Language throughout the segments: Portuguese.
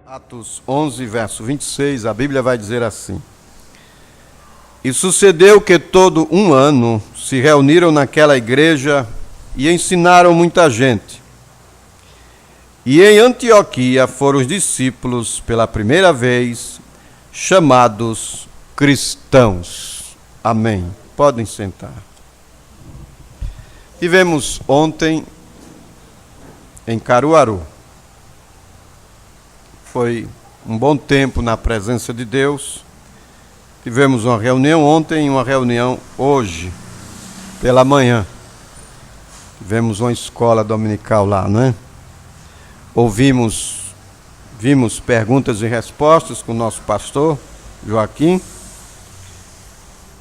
Atos 11, verso 26, a Bíblia vai dizer assim: E sucedeu que todo um ano se reuniram naquela igreja e ensinaram muita gente. E em Antioquia foram os discípulos, pela primeira vez, chamados cristãos. Amém. Podem sentar. Tivemos ontem em Caruaru. Foi um bom tempo na presença de Deus. Tivemos uma reunião ontem e uma reunião hoje, pela manhã. Tivemos uma escola dominical lá, não é? Vimos perguntas e respostas com o nosso pastor, Joaquim.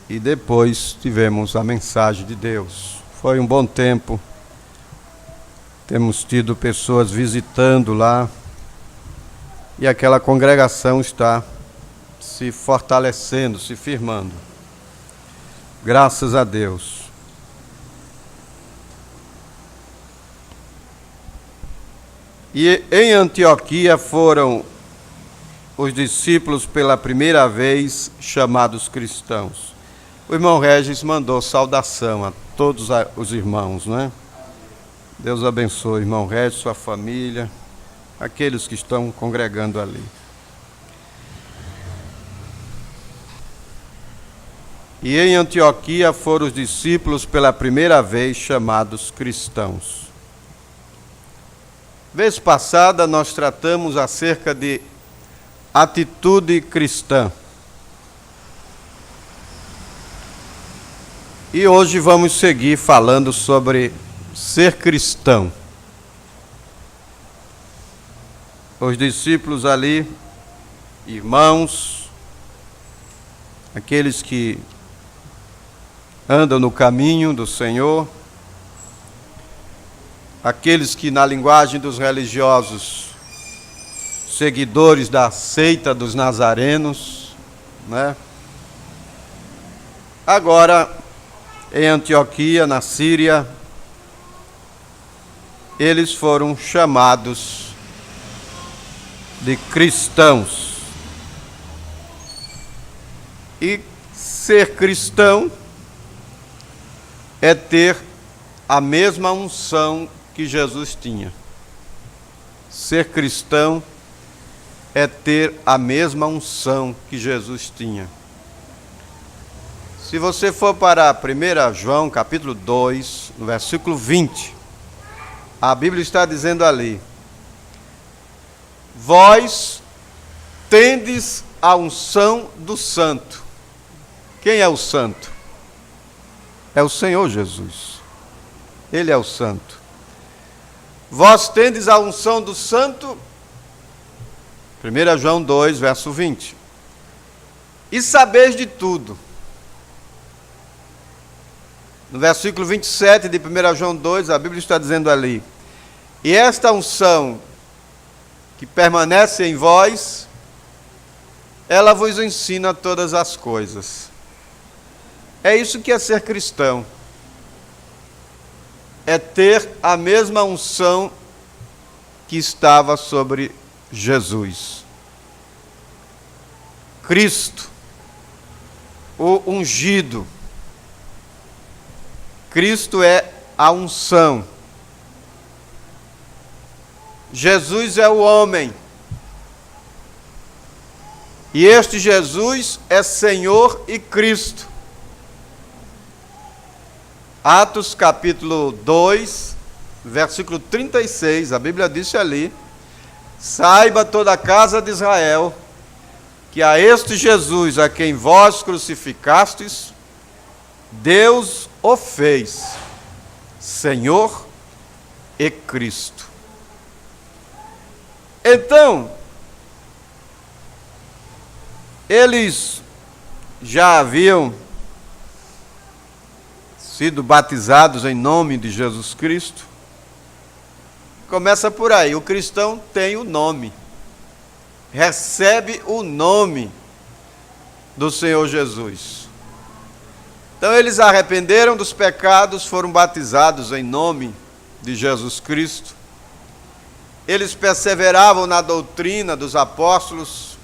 E depois tivemos a mensagem de Deus. Foi um bom tempo. Temos tido pessoas visitando lá. E aquela congregação está se fortalecendo, se firmando. Graças a Deus. E em Antioquia foram os discípulos pela primeira vez chamados cristãos. O irmão Regis mandou saudação a todos os irmãos, não é? Deus abençoe, irmão Regis, sua família, aqueles que estão congregando ali. E em Antioquia foram os discípulos pela primeira vez chamados cristãos. Vez passada nós tratamos acerca de atitude cristã. E hoje vamos seguir falando sobre ser cristão. Os discípulos ali, irmãos, aqueles que andam no caminho do Senhor, aqueles que, na linguagem dos religiosos, seguidores da seita dos nazarenos, né? Agora, em Antioquia, na Síria, eles foram chamados de cristãos. E ser cristão é ter a mesma unção que Jesus tinha. Ser cristão é ter a mesma unção que Jesus tinha. Se você for para 1 João, capítulo 2, no versículo 20, a Bíblia está dizendo ali: Vós tendes a unção do santo. Quem é o santo? É o Senhor Jesus. Ele é o santo. Vós tendes a unção do santo. 1 João 2, verso 20. E sabeis de tudo. No versículo 27 de 1 João 2, a Bíblia está dizendo ali: E esta unção que permanece em vós, ela vos ensina todas as coisas. É isso que é ser cristão. É ter a mesma unção que estava sobre Jesus. Cristo, o ungido. Cristo é a unção. Jesus é o homem. E este Jesus é Senhor e Cristo. Atos capítulo 2, versículo 36, a Bíblia disse ali: Saiba toda a casa de Israel, que a este Jesus, a quem vós crucificastes, Deus o fez Senhor e Cristo. Então, eles já haviam sido batizados em nome de Jesus Cristo. Começa por aí, o cristão tem o nome, recebe o nome do Senhor Jesus. Então eles arrependeram dos pecados, foram batizados em nome de Jesus Cristo. Eles perseveravam na doutrina dos apóstolos,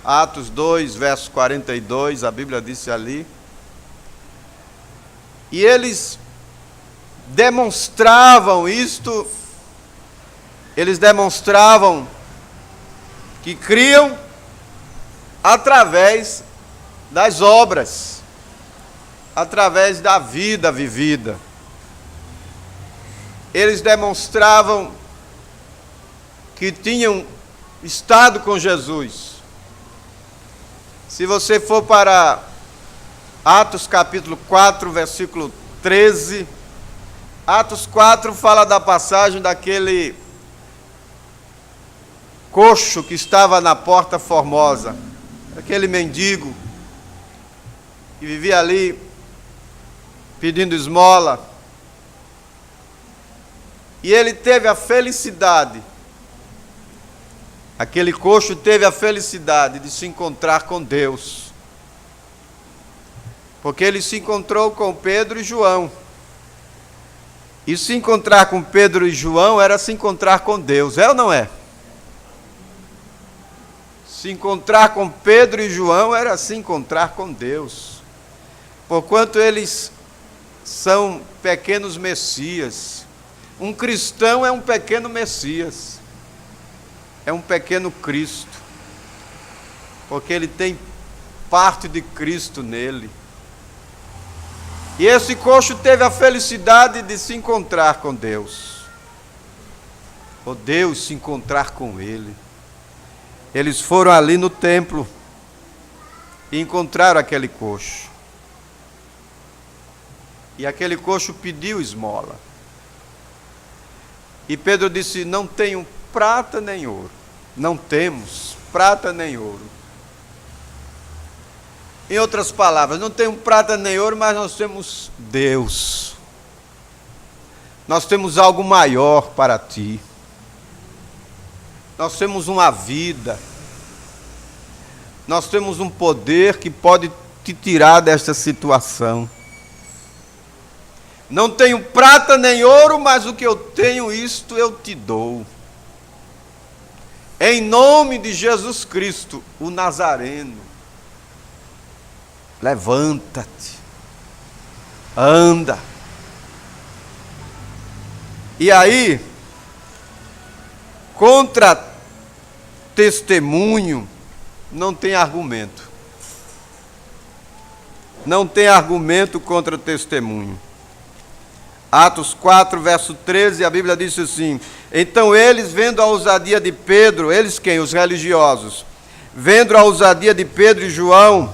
Atos 2, verso 42, a Bíblia disse ali. E eles demonstravam isto, eles demonstravam que criam através das obras, através da vida vivida. Eles demonstravam que tinham estado com Jesus. Se você for para Atos capítulo 4, versículo 13, Atos 4 fala da passagem daquele coxo que estava na Porta Formosa, aquele mendigo que vivia ali pedindo esmola. E ele teve a felicidade, aquele coxo teve a felicidade de se encontrar com Deus. Porque ele se encontrou com Pedro e João. E se encontrar com Pedro e João era se encontrar com Deus, é ou não é? Se encontrar com Pedro e João era se encontrar com Deus. Porquanto eles são pequenos messias. Um cristão é um pequeno Messias, é um pequeno Cristo, porque ele tem parte de Cristo nele. E esse coxo teve a felicidade de se encontrar com Deus, ou Deus se encontrar com ele. Eles foram ali no templo e encontraram aquele coxo. E aquele coxo pediu esmola. E Pedro disse: não tenho prata nem ouro. Não temos prata nem ouro. Em outras palavras, não tenho prata nem ouro, mas nós temos Deus. Nós temos algo maior para ti. Nós temos uma vida. Nós temos um poder que pode te tirar desta situação. Não tenho prata nem ouro, mas o que eu tenho, isto eu te dou. Em nome de Jesus Cristo, o Nazareno, levanta-te, anda. E aí, contra testemunho, não tem argumento. Não tem argumento contra testemunho. Atos 4, verso 13, a Bíblia diz assim: então eles, vendo a ousadia de Pedro, eles quem? Os religiosos, vendo a ousadia de Pedro e João,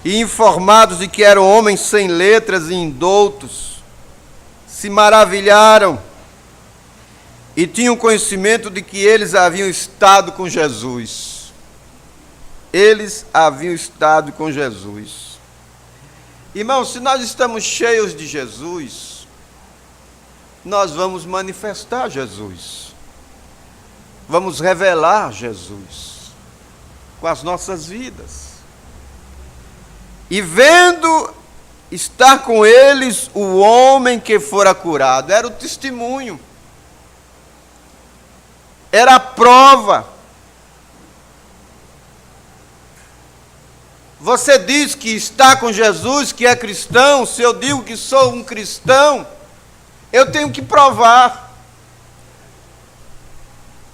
e informados de que eram homens sem letras e indoutos, se maravilharam, e tinham conhecimento de que eles haviam estado com Jesus. Eles haviam estado com Jesus. Irmãos, se nós estamos cheios de Jesus, nós vamos manifestar Jesus, vamos revelar Jesus com as nossas vidas. E vendo estar com eles o homem que fora curado, era o testemunho, era a prova. Você diz que está com Jesus, que é cristão. Se eu digo que sou um cristão, eu tenho que provar.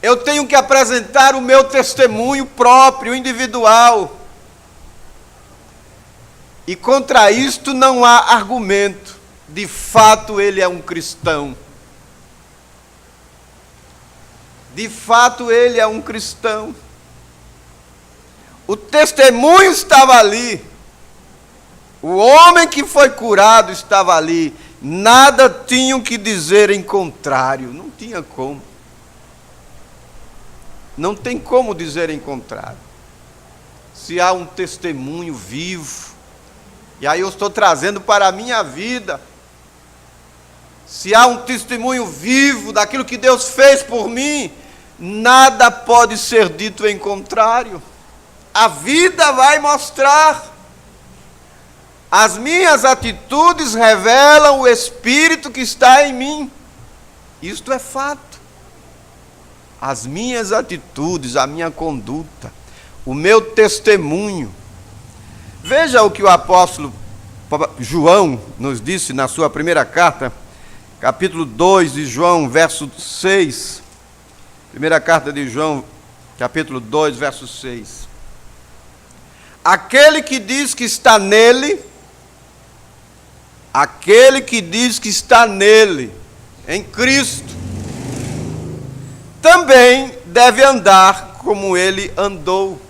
Eu tenho que apresentar o meu testemunho próprio, individual. E contra isto não há argumento. De fato, ele é um cristão. De fato, ele é um cristão. O testemunho estava ali. O homem que foi curado estava ali. Nada tinham que dizer em contrário. Não tinha como. Não tem como dizer em contrário. Se há um testemunho vivo, e aí eu estou trazendo para a minha vida, se há um testemunho vivo daquilo que Deus fez por mim, nada pode ser dito em contrário. A vida vai mostrar. As minhas atitudes revelam o Espírito que está em mim. Isto é fato. as minhas atitudes, a minha conduta, o meu testemunho. Veja o que o apóstolo João nos disse na sua primeira carta, capítulo 2 de João, verso 6. Primeira carta de João, capítulo 2, verso 6. Aquele que diz que está nele, em Cristo, também deve andar como ele andou.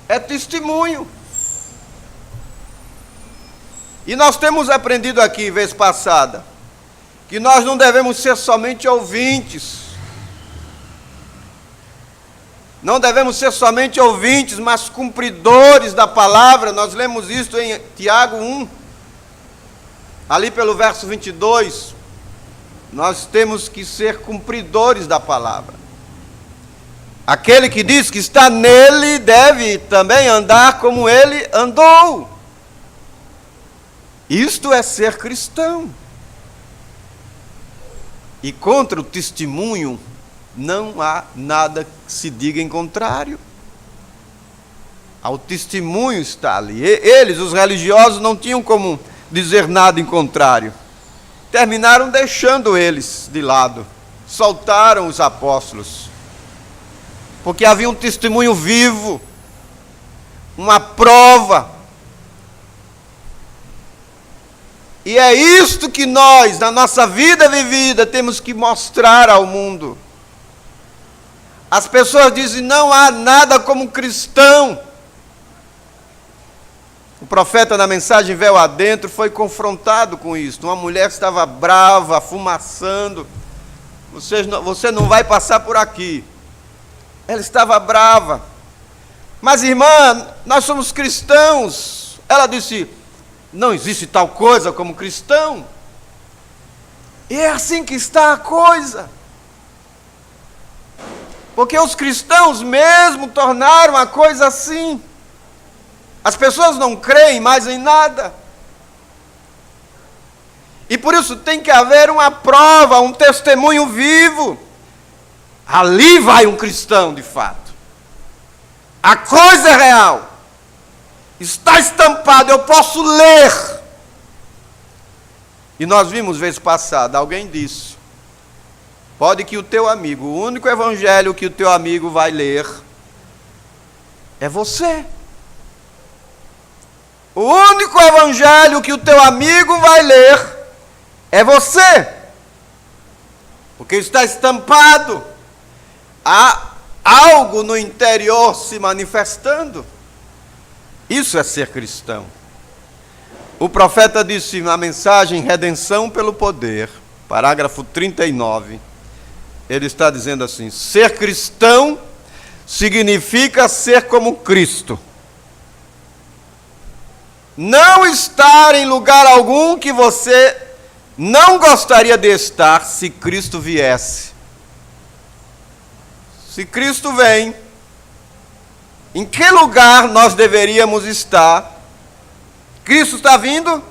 É testemunho. E nós temos aprendido aqui, vez passada, que nós não devemos ser somente ouvintes. Não devemos ser somente ouvintes, mas cumpridores da palavra. Nós lemos isto em Tiago 1, ali pelo verso 22. Nós temos que ser cumpridores da palavra. Aquele que diz que está nele deve também andar como ele andou. Isto é ser cristão. E contra o testemunho não há nada que se diga em contrário. O testemunho está ali. Eles, os religiosos, não tinham como dizer nada em contrário. Terminaram deixando eles de lado. Soltaram os apóstolos. Porque havia um testemunho vivo, uma prova. E é isto que nós, na nossa vida vivida, temos que mostrar ao mundo. As pessoas dizem, não há nada como cristão. O profeta, na mensagem Véu Adentro, foi confrontado com isso. Uma mulher estava brava, fumaçando. Você não vai passar por aqui. Ela estava brava. Mas, irmã, nós somos cristãos. Ela disse, não existe tal coisa como cristão. E é assim que está a coisa. Porque os cristãos mesmo tornaram a coisa assim. As pessoas não creem mais em nada. E por isso tem que haver uma prova, um testemunho vivo. Ali vai um cristão de fato. A coisa é real. Está estampado, eu posso ler. E nós vimos vez passada, alguém disse, pode que o teu amigo, o único evangelho que o teu amigo vai ler, é você. O único evangelho que o teu amigo vai ler, é você. Porque está estampado. Há algo no interior se manifestando. Isso é ser cristão. O profeta disse na mensagem Redenção pelo Poder, parágrafo 39, ele está dizendo assim, ser cristão significa ser como Cristo. Não estar em lugar algum que você não gostaria de estar se Cristo viesse. Se Cristo vem, em que lugar nós deveríamos estar? Cristo está vindo?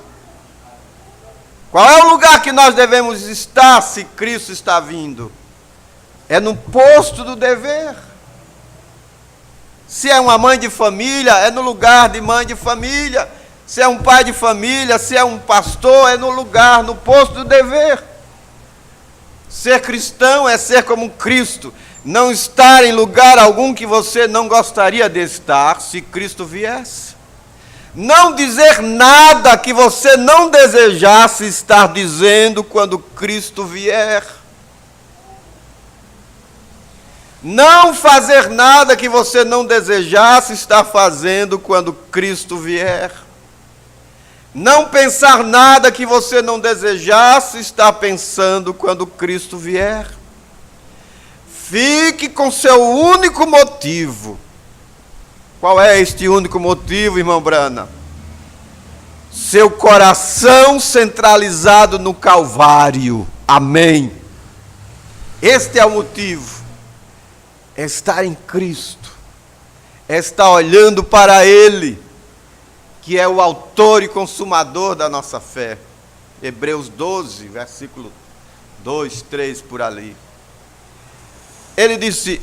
Qual é o lugar que nós devemos estar se Cristo está vindo? É no posto do dever. Se é uma mãe de família, é no lugar de mãe de família. Se é um pai de família, se é um pastor, é no lugar, no posto do dever. Ser cristão é ser como Cristo. Não estar em lugar algum que você não gostaria de estar se Cristo viesse. Não dizer nada que você não desejasse estar dizendo quando Cristo vier. Não fazer nada que você não desejasse estar fazendo quando Cristo vier. Não pensar nada que você não desejasse estar pensando quando Cristo vier. Fique com seu único motivo. Qual é este único motivo, irmão Brana? Seu coração centralizado no Calvário. Amém. Este é o motivo. É estar em Cristo. É estar olhando para Ele, que é o autor e consumador da nossa fé. Hebreus 12, versículo 2, 3, por ali. ele disse: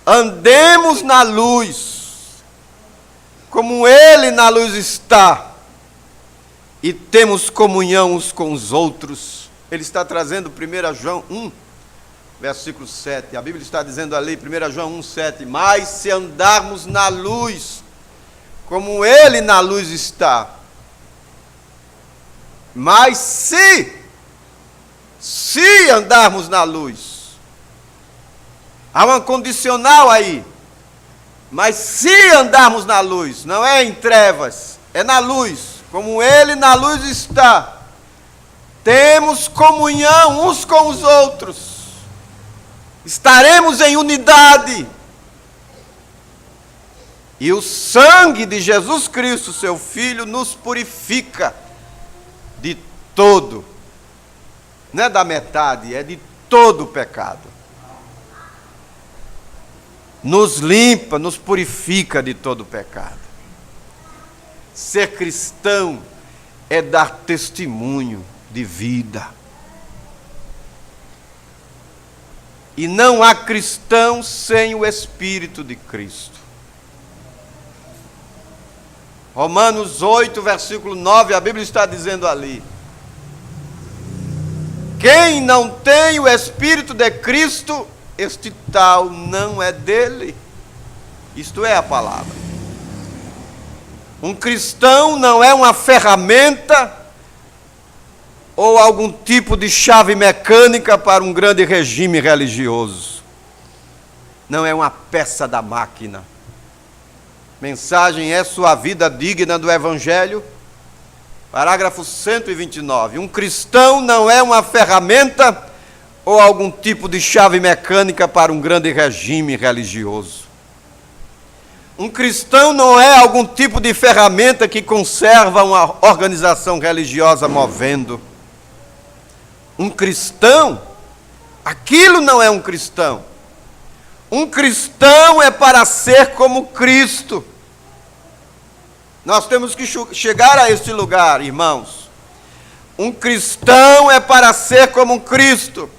andemos na luz, como ele na luz está, e temos comunhão uns com os outros. Ele está trazendo 1 João 1, versículo 7. A Bíblia está dizendo ali, 1 João 1, 7. Mas se andarmos na luz, como ele na luz está. Mas se andarmos na luz, há uma condicional aí. Mas se andarmos na luz, não é em trevas, é na luz, como ele na luz está, temos comunhão uns com os outros, estaremos em unidade, e o sangue de Jesus Cristo, seu Filho, nos purifica de todo, não é da metade, é de todo o pecado. Nos limpa, nos purifica de todo o pecado. Ser cristão é dar testemunho de vida. E não há cristão sem o Espírito de Cristo. Romanos 8, versículo 9, a Bíblia está dizendo ali: quem não tem o Espírito de Cristo, este tal não é dele. Isto é a palavra. Um cristão não é uma ferramenta ou algum tipo de chave mecânica para um grande regime religioso. Não é uma peça da máquina. Mensagem é sua vida digna do Evangelho. Parágrafo 129. Um cristão não é uma ferramenta ou algum tipo de chave mecânica para um grande regime religioso. Um cristão não é algum tipo de ferramenta que conserva uma organização religiosa movendo. Um cristão, aquilo não é um cristão. Um cristão é para ser como Cristo. Nós temos que chegar a este lugar, irmãos. Um cristão é para ser como Cristo.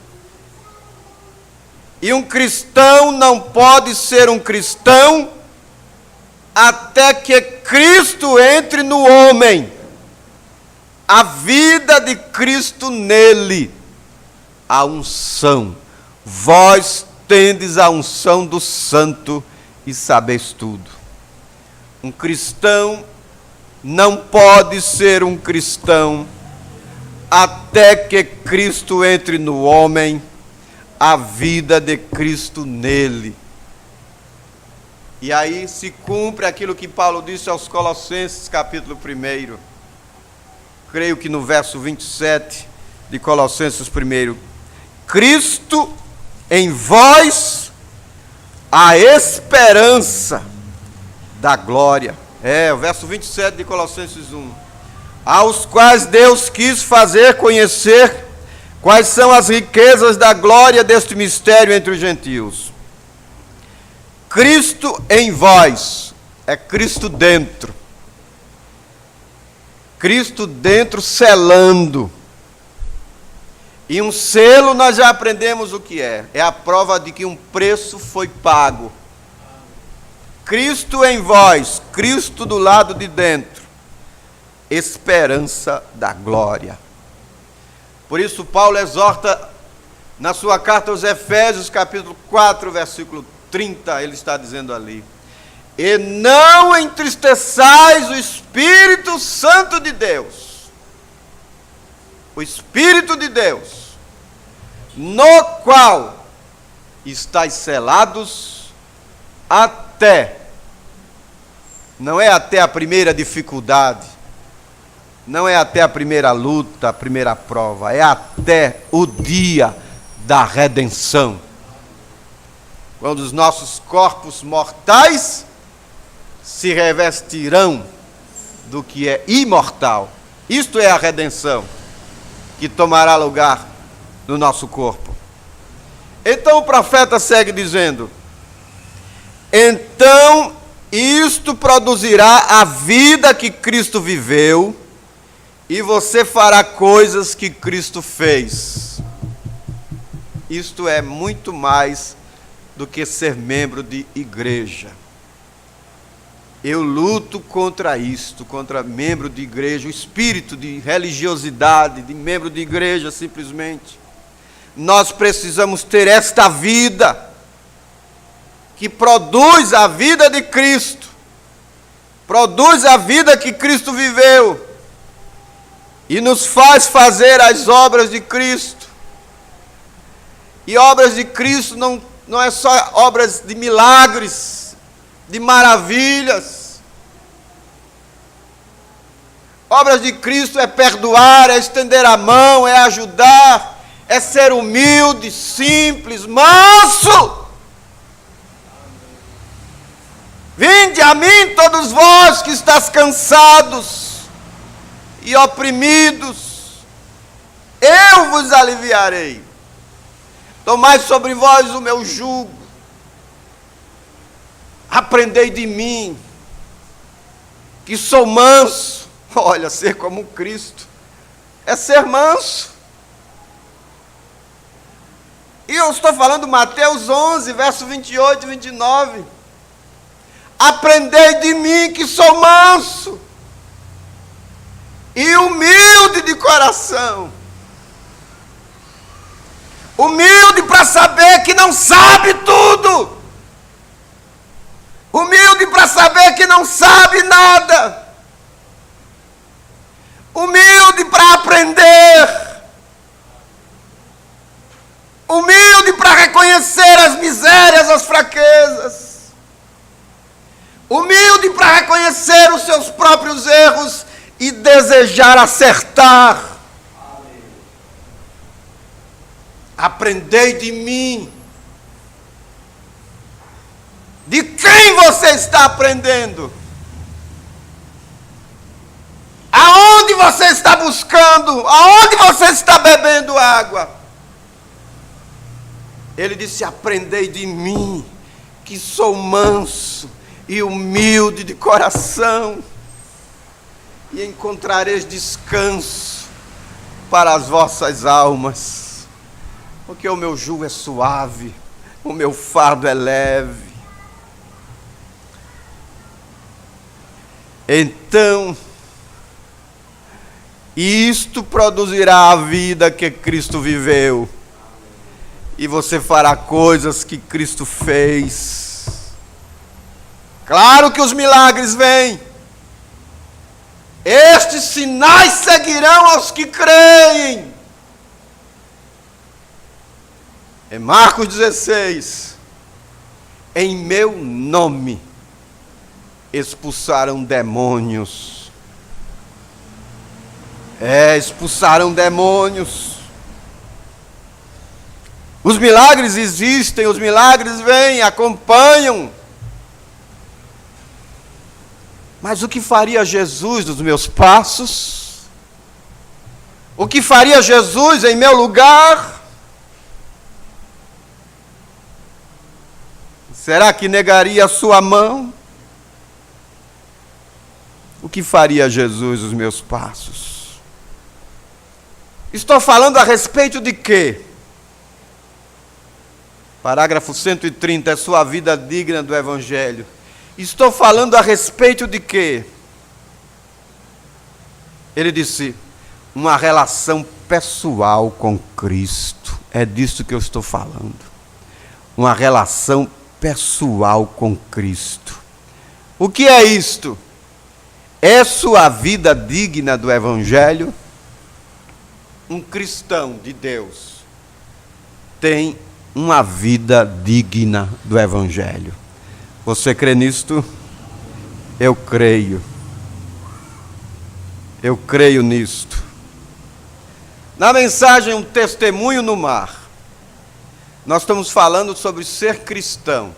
E um cristão não pode ser um cristão até que Cristo entre no homem. A vida de Cristo nele. A unção. Vós tendes a unção do Santo e sabeis tudo. Um cristão não pode ser um cristão até que Cristo entre no homem, a vida de Cristo nele. E aí se cumpre aquilo que Paulo disse aos Colossenses, capítulo 1. Creio que no verso 27 de Colossenses 1. Cristo em vós, a esperança da glória. O verso 27 de Colossenses 1. Aos quais Deus quis fazer conhecer quais são as riquezas da glória deste mistério entre os gentios. Cristo em vós, é Cristo dentro. Cristo dentro selando. E um selo nós já aprendemos o que é. É a prova de que um preço foi pago. Cristo em vós, Cristo do lado de dentro. Esperança da glória. Por isso Paulo exorta na sua carta aos Efésios, capítulo 4, versículo 30, ele está dizendo ali: e não entristeçais o Espírito Santo de Deus. O Espírito de Deus, no qual estáis selados até, não é até a primeira dificuldade, não é até a primeira luta, a primeira prova, é até o dia da redenção. Quando os nossos corpos mortais se revestirão do que é imortal. Isto é a redenção que tomará lugar no nosso corpo. Então o profeta segue dizendo: então isto produzirá a vida que Cristo viveu, e você fará coisas que Cristo fez. Isto é muito mais do que ser membro de igreja. Eu luto contra isto, contra membro de igreja, o espírito de religiosidade, de membro de igreja simplesmente. Nós precisamos ter esta vida, que produz a vida de Cristo, produz a vida que Cristo viveu, e nos faz fazer as obras de Cristo. E obras de Cristo não é só obras de milagres, de maravilhas. Obras de Cristo é perdoar, é estender a mão, é ajudar, é ser humilde, simples, manso. Vinde a mim todos vós que estáis cansados e oprimidos, eu vos aliviarei. Tomai sobre vós o meu jugo, aprendei de mim, que sou manso. Olha, ser como Cristo é ser manso. E eu estou falando Mateus 11, verso 28 e 29. Aprendei de mim, que sou manso e humilde de coração. Humilde para saber que não sabe tudo. Humilde para saber que não sabe nada. Humilde para aprender. Humilde para reconhecer as misérias, as fraquezas. Humilde para reconhecer os seus próprios erros e desejar acertar. Aprendei de mim. De quem você está aprendendo? Aonde você está buscando? Aonde você está bebendo água? Ele disse: aprendei de mim, que sou manso e humilde de coração, e encontrareis descanso para as vossas almas, porque o meu jugo é suave, o meu fardo é leve. Então, isto produzirá a vida que Cristo viveu, e você fará coisas que Cristo fez. Claro que os milagres vêm. Estes sinais seguirão aos que creem. Em Marcos 16, em meu nome expulsaram demônios. Expulsaram demônios. Os milagres existem, os milagres vêm, acompanham. Mas o que faria Jesus nos meus passos? O que faria Jesus em meu lugar? Será que negaria a sua mão? O que faria Jesus nos meus passos? Estou falando a respeito de quê? Parágrafo 130, é sua vida digna do Evangelho. Estou falando a respeito de quê? Ele disse, uma relação pessoal com Cristo. É disso que eu estou falando. Uma relação pessoal com Cristo. O que é isto? É sua vida digna do Evangelho? Um cristão de Deus tem uma vida digna do Evangelho. Você crê nisto? Eu creio. Eu creio nisto. Na mensagem Um Testemunho no Mar, nós estamos falando sobre ser cristão.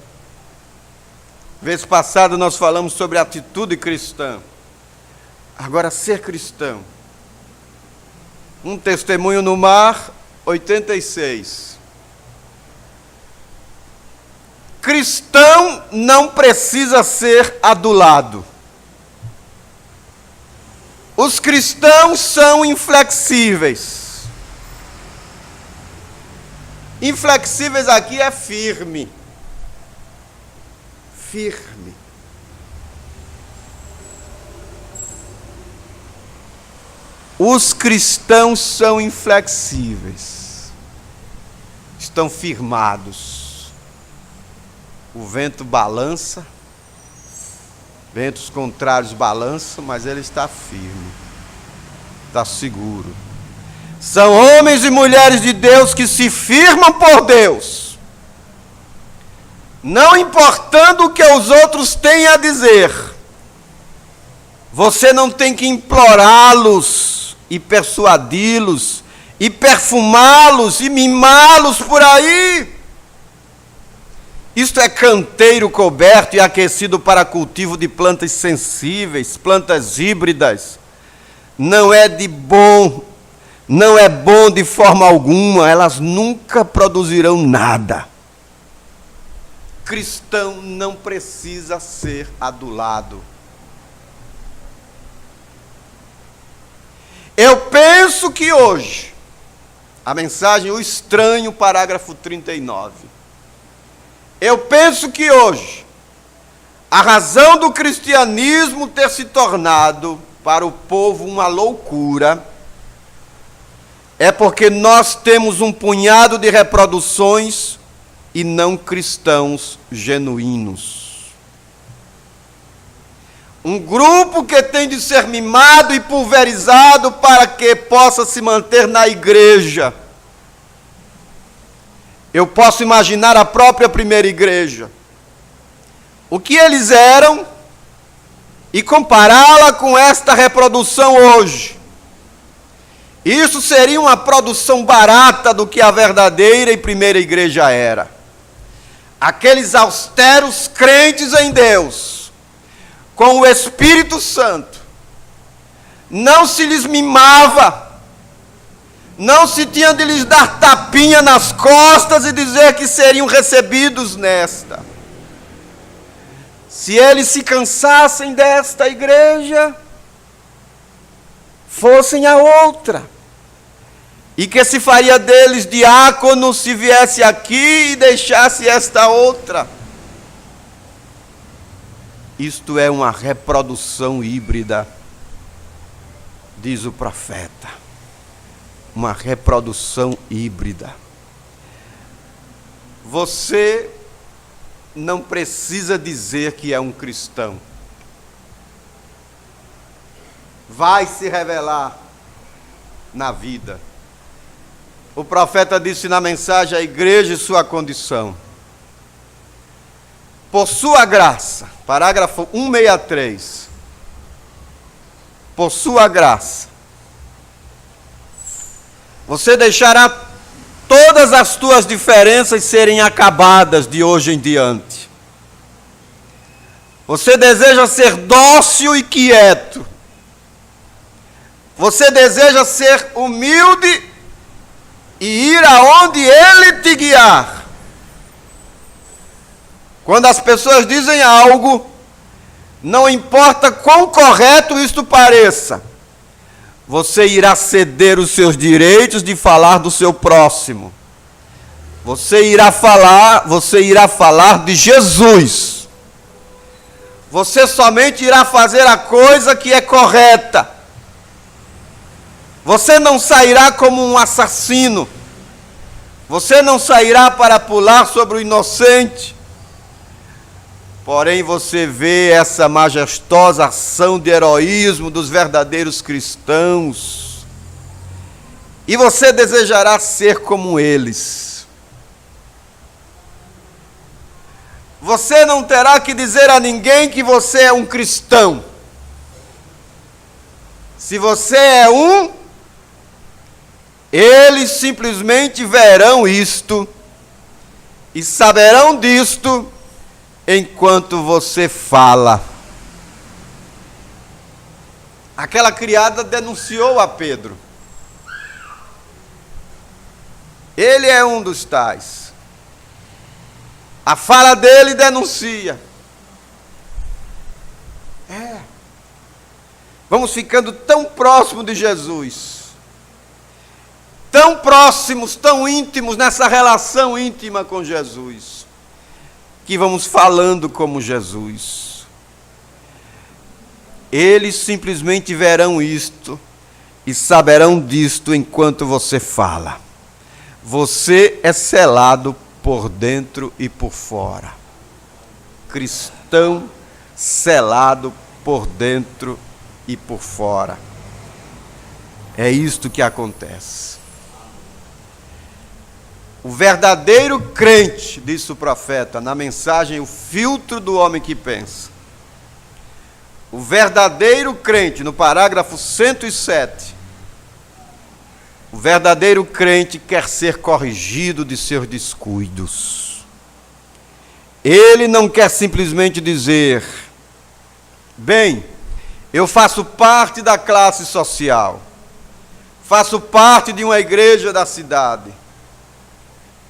Vez passada nós falamos sobre atitude cristã. Agora, ser cristão. Um Testemunho no Mar, 86. Cristão não precisa ser adulado. Os cristãos são inflexíveis. Inflexíveis aqui é firme. firme. Os cristãos são inflexíveis, estão firmados. O vento balança, ventos contrários balançam, mas ele está firme, está seguro. São homens e mulheres de Deus que se firmam por Deus, não importando o que os outros têm a dizer. Você não tem que implorá-los e persuadi-los, e perfumá-los, e mimá-los por aí. Isto é canteiro coberto e aquecido para cultivo de plantas sensíveis, plantas híbridas. Não é bom de forma alguma, elas nunca produzirão nada. Cristão não precisa ser adulado. Eu penso que hoje, a mensagem O Estranho, parágrafo 39. Eu penso que hoje, a razão do cristianismo ter se tornado para o povo uma loucura, é porque nós temos um punhado de reproduções e não cristãos genuínos. Um grupo que tem de ser mimado e pulverizado para que possa se manter na igreja. Eu posso imaginar a própria primeira igreja, o que eles eram, e compará-la com esta reprodução hoje. Isso seria uma produção barata do que a verdadeira e primeira igreja era. Aqueles austeros crentes em Deus, com o Espírito Santo, não se lhes mimava, não se tinha de lhes dar tapinha nas costas e dizer que seriam recebidos nesta. Se eles se cansassem desta igreja, fossem a outra, e que se faria deles diáconos se viesse aqui e deixasse esta outra. Isto é uma reprodução híbrida, diz o profeta. Uma reprodução híbrida. Você não precisa dizer que é um cristão. Vai se revelar na vida. O profeta disse na mensagem à igreja e sua condição. Por sua graça, parágrafo 163, por sua graça, você deixará todas as tuas diferenças serem acabadas de hoje em diante. Você deseja ser dócil e quieto. Você deseja ser humilde e ir aonde Ele te guiar. Quando as pessoas dizem algo, não importa quão correto isto pareça, você irá ceder os seus direitos de falar do seu próximo. Você irá falar de Jesus. Você somente irá fazer a coisa que é correta. Você não sairá como um assassino. Você não sairá para pular sobre o inocente. Porém, você vê essa majestosa ação de heroísmo dos verdadeiros cristãos, e você desejará ser como eles. Você não terá que dizer a ninguém que você é um cristão. Se você é um, eles simplesmente verão isto e saberão disto enquanto você fala. Aquela criada denunciou a Pedro. Ele é um dos tais. A fala dele denuncia. Vamos ficando tão próximos de Jesus, tão próximos, tão íntimos nessa relação íntima com Jesus, que vamos falando como Jesus. Eles simplesmente verão isto e saberão disto enquanto você fala. Você é selado por dentro e por fora. Cristão selado por dentro e por fora. É isto que acontece. O verdadeiro crente, disse o profeta na mensagem O Filtro do Homem que Pensa. O verdadeiro crente, no parágrafo 107, o verdadeiro crente quer ser corrigido de seus descuidos. Ele não quer simplesmente dizer: bem, eu faço parte da classe social, faço parte de uma igreja da cidade.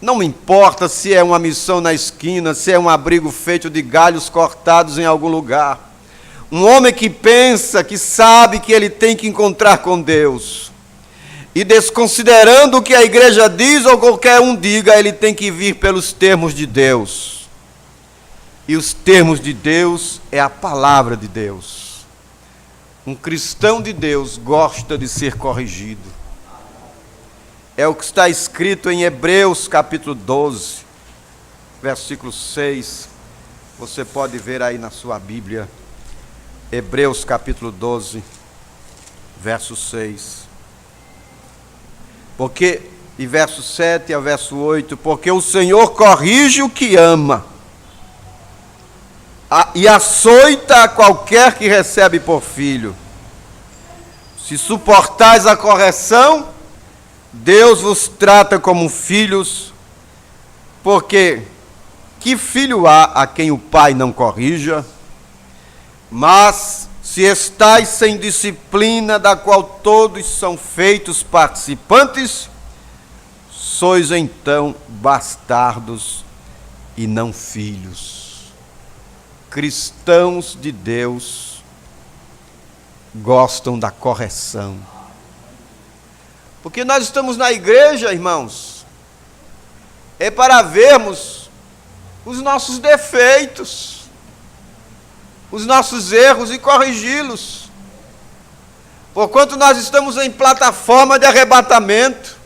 Não me importa se é uma missão na esquina, se é um abrigo feito de galhos cortados em algum lugar. Um homem que pensa, que sabe que ele tem que encontrar com Deus. E desconsiderando o que a igreja diz ou qualquer um diga, ele tem que vir pelos termos de Deus. E os termos de Deus é a palavra de Deus. Um cristão de Deus gosta de ser corrigido. É o que está escrito em Hebreus capítulo 12, versículo 6. Você pode ver aí na sua Bíblia. Hebreus capítulo 12, verso 6. Porque, e verso 7 ao verso 8, porque o Senhor corrige o que ama, e açoita a qualquer que recebe por filho. Se suportais a correção, Deus vos trata como filhos, porque que filho há a quem o pai não corrija? Mas se estáis sem disciplina, da qual todos são feitos participantes, sois então bastardos e não filhos. Cristãos de Deus gostam da correção. Porque nós estamos na igreja, irmãos, é para vermos os nossos defeitos, os nossos erros e corrigi-los. Porquanto nós estamos em plataforma de arrebatamento.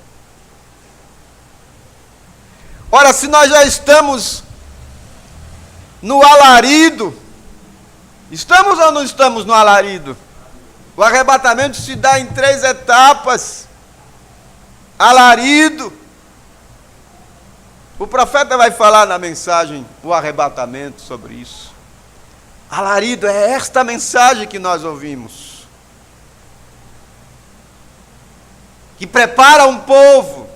Ora, se nós já estamos no alarido, estamos ou não estamos no alarido? O arrebatamento se dá em 3 etapas. Alarido. O profeta vai falar na mensagem o arrebatamento sobre isso. Alarido, é esta mensagem que nós ouvimos, que prepara um povo,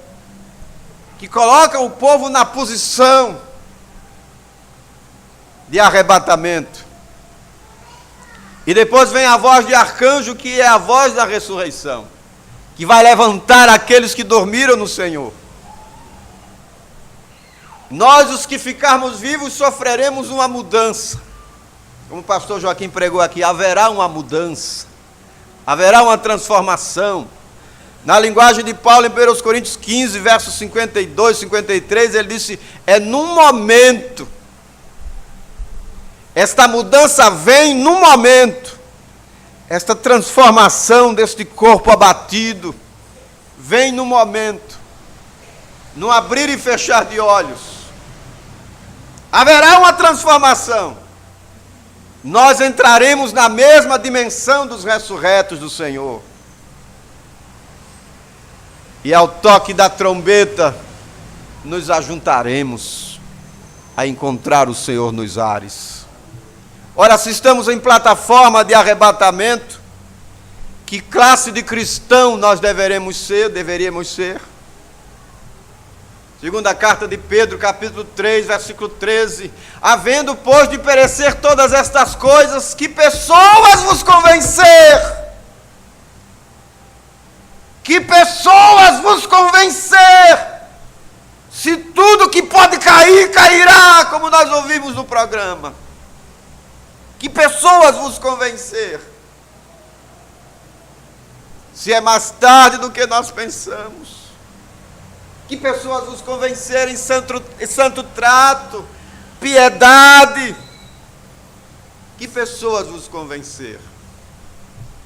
que coloca o povo na posição de arrebatamento. E depois vem a voz de arcanjo, que é a voz da ressurreição, que vai levantar aqueles que dormiram no Senhor. Nós, os que ficarmos vivos, sofreremos uma mudança. Como o pastor Joaquim pregou aqui, haverá uma mudança, haverá uma transformação. Na linguagem de Paulo, em 1 Coríntios 15, versos 52, 53, ele disse, é num momento. Esta mudança vem num momento. Esta transformação deste corpo abatido vem num momento. No abrir e fechar de olhos. Haverá uma transformação. Nós entraremos na mesma dimensão dos ressurretos do Senhor. E ao toque da trombeta, nos ajuntaremos a encontrar o Senhor nos ares. Ora, se estamos em plataforma de arrebatamento, que classe de cristão nós deveríamos ser? Segunda carta de Pedro, capítulo 3, versículo 13. Havendo, pois, de perecer todas estas coisas, que pessoas vos convencer? Que pessoas vos convencer? Se tudo que pode cair, cairá, como nós ouvimos no programa. Que pessoas vos convencer? Se é mais tarde do que nós pensamos. Que pessoas vos convencerem em santo trato, piedade. Que pessoas vos convencer?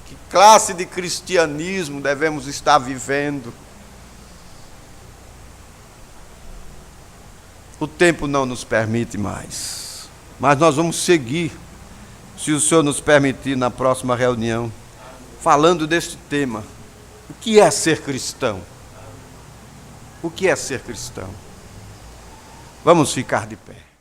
Que classe de cristianismo devemos estar vivendo? O tempo não nos permite mais, mas nós vamos seguir, se o Senhor nos permitir, na próxima reunião, falando deste tema. O que é ser cristão? O que é ser cristão? Vamos ficar de pé.